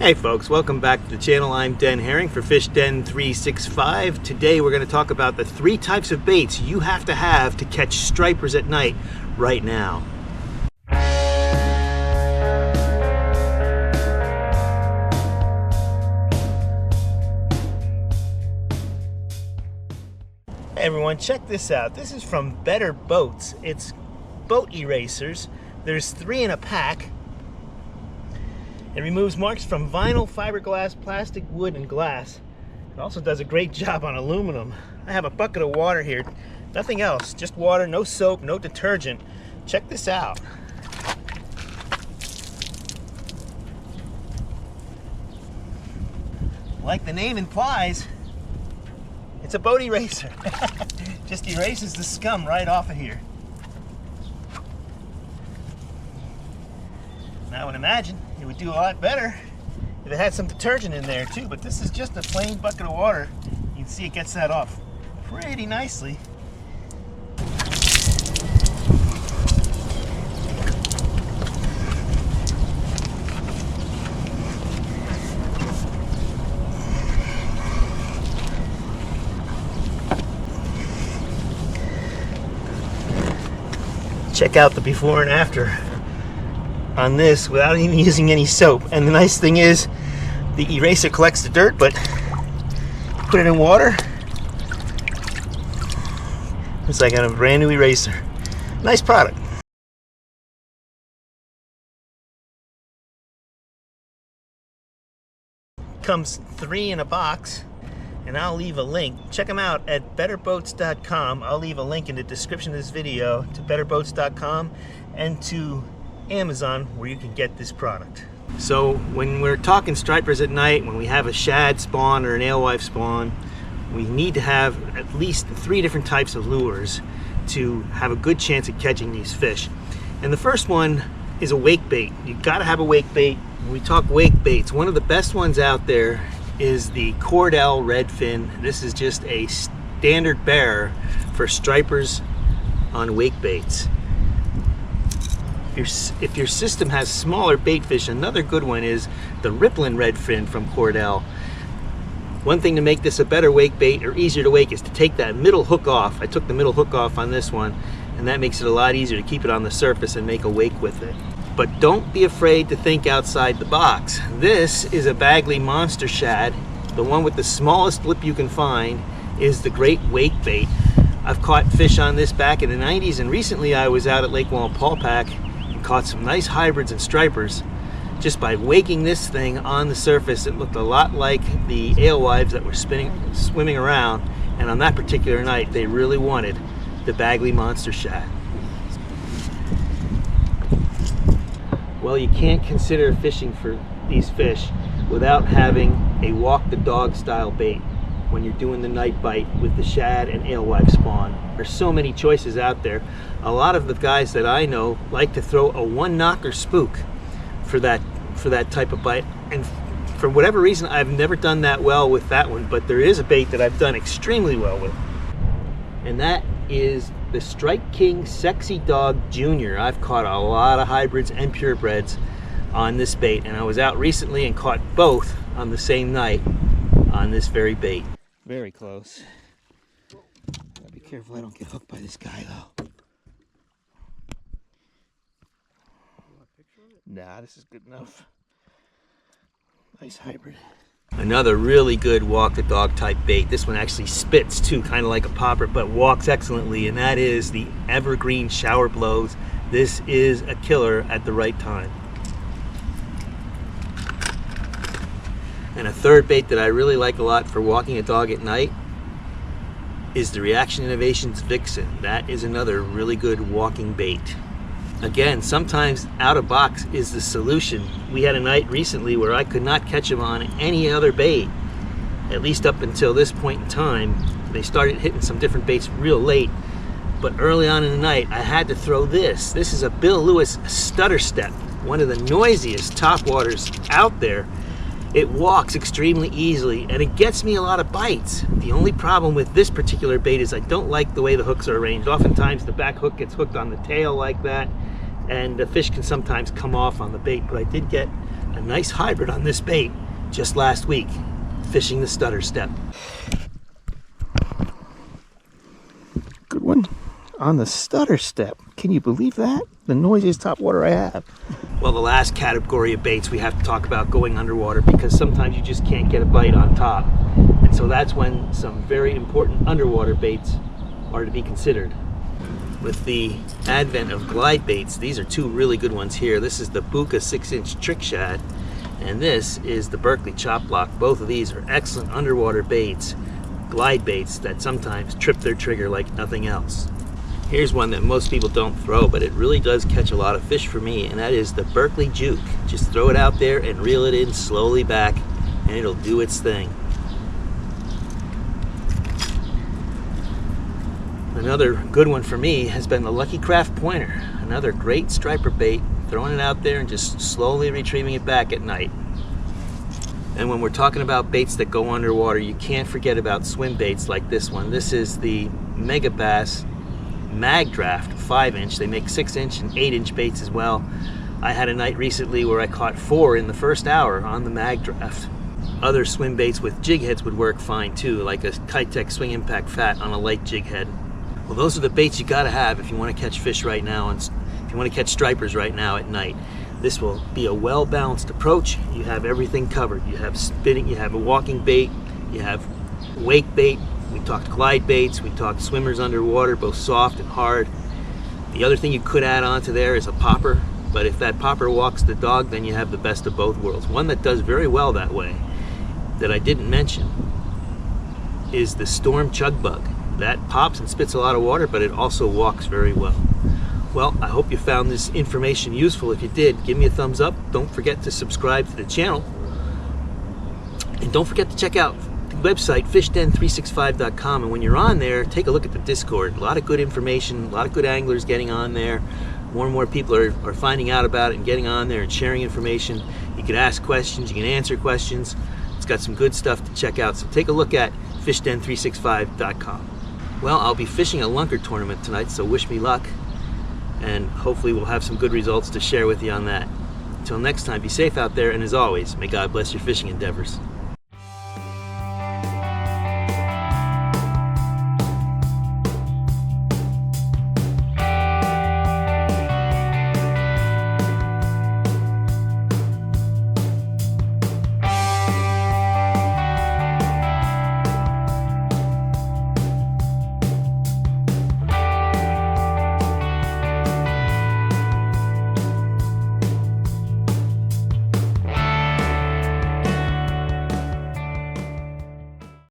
Hey folks, welcome back to the channel. I'm Den Herring for Fish Den 365. Today we're going to talk about the 3 types of baits you have to catch stripers at night right now. Hey everyone, check this out. This is from Better Boats. It's boat erasers. There's 3 in a pack. It removes marks from vinyl, fiberglass, plastic, wood, and glass. It also does a great job on aluminum. I have a bucket of water here. Nothing else, just water, no soap, no detergent. Check this out. Like the name implies, it's a boat eraser. Just erases the scum right off of here. Now I would imagine it would do a lot better if it had some detergent in there too, but this is just a plain bucket of water. You can see it gets that off pretty nicely. Check out the before and after on this without even using any soap. And the nice thing is the eraser collects the dirt, but put it in water, it's like a brand new eraser. Nice product. Comes 3 in a box, and I'll leave a link. Check them out at betterboats.com. I'll leave a link in the description of this video to betterboats.com and to Amazon where you can get this product. So when we're talking stripers at night, when we have a shad spawn or an alewife spawn, we need to have at least 3 different types of lures to have a good chance of catching these fish. And the first one is a wake bait. You've got to have a wake bait. When we talk wake baits, one of the best ones out there is the Cordell redfin. This is just a standard bearer for stripers on wake baits. If your system has smaller bait fish, another good one is the Ripplin redfin from Cordell. One thing to make this a better wake bait or easier to wake is to take that middle hook off. I took the middle hook off on this one, and that makes it a lot easier to keep it on the surface and make a wake with it. But don't be afraid to think outside the box. This is a Bagley monster shad. The one with the smallest lip you can find is the great wake bait. I've caught fish on this back in the 90s, and recently I was out at Lake Wallenpaupack and caught some nice hybrids and stripers. Just by waking this thing on the surface, it looked a lot like the alewives that were swimming around, and on that particular night they really wanted the Bagley monster shad. Well, you can't consider fishing for these fish without having a walk the dog style bait when you're doing the night bite with the shad and alewife spawn. There's so many choices out there. A lot of the guys that I know like to throw a 1-knocker spook for that type of bite, and for whatever reason I've never done that well with that one, but there is a bait that I've done extremely well with, and that is the Strike King Sexy Dog Jr. I've caught a lot of hybrids and purebreds on this bait, and I was out recently and caught both on the same night on this very bait. Very close. Gotta be careful I don't get hooked by this guy though. Nah, this is good enough. Nice hybrid. Another really good walk the dog type bait. This one actually spits too, kind of like a popper, but walks excellently, and that is the Evergreen shower blows. This is a killer at the right time. And a third bait that I really like a lot for walking a dog at night is the Reaction Innovations Vixen. That is another really good walking bait. Again, sometimes out of box is the solution. We had a night recently where I could not catch them on any other bait, at least up until this point in time. They started hitting some different baits real late, but early on in the night I had to throw this. This is a Bill Lewis Stutter Step, one of the noisiest topwaters out there. It walks extremely easily and it gets me a lot of bites. The only problem with this particular bait is I don't like the way the hooks are arranged. Oftentimes the back hook gets hooked on the tail like that, and the fish can sometimes come off on the bait, but I did get a nice hybrid on this bait just last week, fishing the Stutter step. Good one on the Stutter step. Can you believe that? The noisiest topwater I have. Well, the last category of baits we have to talk about going underwater, because sometimes you just can't get a bite on top. And so that's when some very important underwater baits are to be considered. With the advent of glide baits, these are two really good ones here. This is the Buka 6-inch trick shad, and this is the Berkeley chop block. Both of these are excellent underwater baits, glide baits that sometimes trip their trigger like nothing else. Here's one that most people don't throw, but it really does catch a lot of fish for me, and that is the Berkeley Juke. Just throw it out there and reel it in slowly back, and it'll do its thing. Another good one for me has been the Lucky Craft Pointer. Another great striper bait, throwing it out there and just slowly retrieving it back at night. And when we're talking about baits that go underwater, you can't forget about swim baits like this one. This is the Mega Bass Mag Draft 5-inch. They make 6-inch and 8-inch baits as well. I had a night recently where I caught 4 in the first hour on the Mag Draft. Other swim baits with jig heads would work fine too, like a Kitech Swing Impact Fat on a light jig head. Well, those are the baits you gotta have if you want to catch fish right now, and if you want to catch stripers right now at night. This will be a well-balanced approach. You have everything covered. You have spinning, you have a walking bait, you have wake bait. We talked glide baits, we talked swimmers underwater, both soft and hard. The other thing you could add on to there is a popper, but if that popper walks the dog, then you have the best of both worlds. One that does very well that way, that I didn't mention, is the Storm Chug Bug. That pops and spits a lot of water, but it also walks very well. Well, I hope you found this information useful. If you did, give me a thumbs up. Don't forget to subscribe to the channel. And don't forget to check out the website, fishden365.com. And when you're on there, take a look at the Discord. A lot of good information, a lot of good anglers getting on there. More and more people are finding out about it and getting on there and sharing information. You can ask questions, you can answer questions. It's got some good stuff to check out. So take a look at fishden365.com. Well, I'll be fishing a lunker tournament tonight, so wish me luck. And hopefully we'll have some good results to share with you on that. Until next time, be safe out there, and as always, may God bless your fishing endeavors.